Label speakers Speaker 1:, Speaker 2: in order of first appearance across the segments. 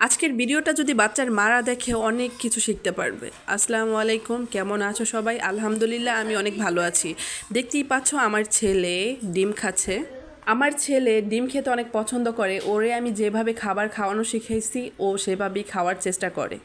Speaker 1: আজকের ভিডিওটা যদি বাচ্চার মারা দেখে অনেক কিছু শিখতে পারবে। আসসালামু আলাইকুম, কেমন আছো সবাই? আলহামদুলিল্লাহ, আমি অনেক ভালো আছি। দেখতেই পাচ্ছ আমার ছেলে ডিম খাচ্ছে। আমার ছেলে ডিম খেতে অনেক পছন্দ করে। ওরে আমি যেভাবে খাবার খাওয়ানো শিখেছি ও সেভাবেই খাওয়ার চেষ্টা করে।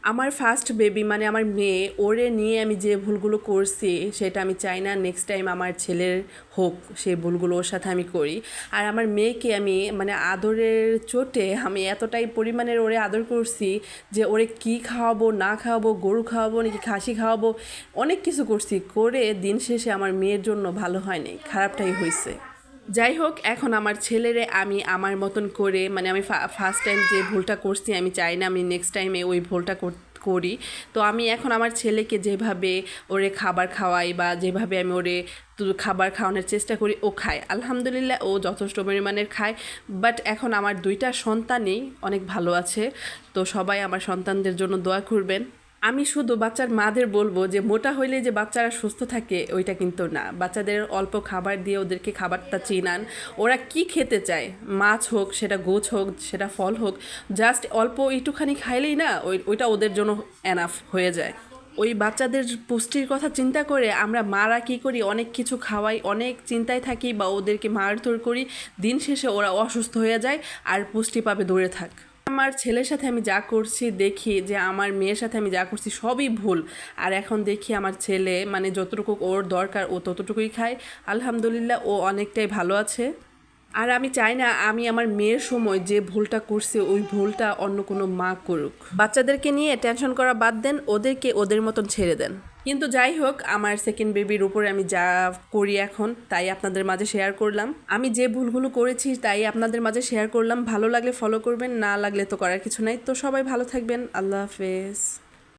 Speaker 1: আমার ফার্স্ট বেবি মানে আমার মেয়ে, ওরে নিয়ে আমি যে ভুলগুলো করছি সেটা আমি চাই না নেক্সট টাইম আমার ছেলের হোক, সেই ভুলগুলো ওর সাথে আমি করি। আর আমার মেয়েকে আমি মানে আদরের চোটে আমি এতটাই পরিমাণের ওরে আদর করছি যে ওরে কি খাওয়াবো না খাওয়াবো, গরু খাওয়াবো নাকি খাসি খাওয়াবো, অনেক কিছু করছি, করে দিন শেষে আমার মেয়ের জন্য ভালো হয় নাই, খারাপটাই হয়েছে। যাই হোক, এখন আমার ছেলেরে আমি আমার মতন করে মানে আমি ফার্স্ট টাইম যে ভুলটা করছি আমি চাই না আমি নেক্সট টাইমে ওই ভুলটা করি। তো আমি এখন আমার ছেলেকে যেভাবে ওরে খাবার খাওয়াই বা যেভাবে আমি ওরে খাবার খাওয়ানোর চেষ্টা করি ও খায়, আলহামদুলিল্লাহ ও যথেষ্ট পরিমাণের খায়। বাট এখন আমার দুইটা সন্তানই অনেক ভালো আছে। তো সবাই আমার সন্তানদের জন্য দোয়া করবেন। আমি শুধু বাচ্চার মাদের বলবো যে মোটা হইলে যে বাচ্চারা সুস্থ থাকে ওইটা কিন্তু না। বাচ্চাদের অল্প খাবার দিয়ে ওদেরকে খাবারটা চিনান, ওরা কি খেতে চায়, মাছ হোক, সেটা গোছ হোক, সেটা ফল হোক, জাস্ট অল্প একটুখানি খাইলেই না ওইটা ওদের জন্য এনাফ হয়ে যায়। ওই বাচ্চাদের পুষ্টির কথা চিন্তা করে আমরা মারা কী করি, অনেক কিছু খাওয়াই, অনেক চিন্তায় থাকি বা ওদেরকে মারধর করি, দিন শেষে ওরা অসুস্থ হয়ে যায় আর পুষ্টি পাবে দূরে থাক। আমার ছেলের সাথে আমি যা করছি দেখি যে আমার মেয়ের সাথে আমি যা করছি সবই ভুল। আর এখন দেখি আমার ছেলে মানে যতটুকু ওর দরকার ও ততটুকুই খায়, আলহামদুলিল্লাহ ও অনেকটাই ভালো আছে। আর আমি চাই না আমি আমার মেয়ের সময় যে ভুলটা করছি ওই ভুলটা অন্য কোনো মা করুক। বাচ্চাদেরকে নিয়ে টেনশন করা বাদ দেন, ওদেরকে ওদের মতন ছেড়ে দেন। কিন্তু যাই হোক, আমার সেকেন্ড বেবির উপরে আমি যা করি এখন তাই আপনাদের মাঝে শেয়ার করলাম। আমি যে ভুলগুলো করেছি তাই আপনাদের মাঝে শেয়ার করলাম। ভালো লাগলে ফলো করবেন, না লাগলে তো করার কিছু নাই। তো সবাই ভালো থাকবেন, আল্লাহ হাফেজ।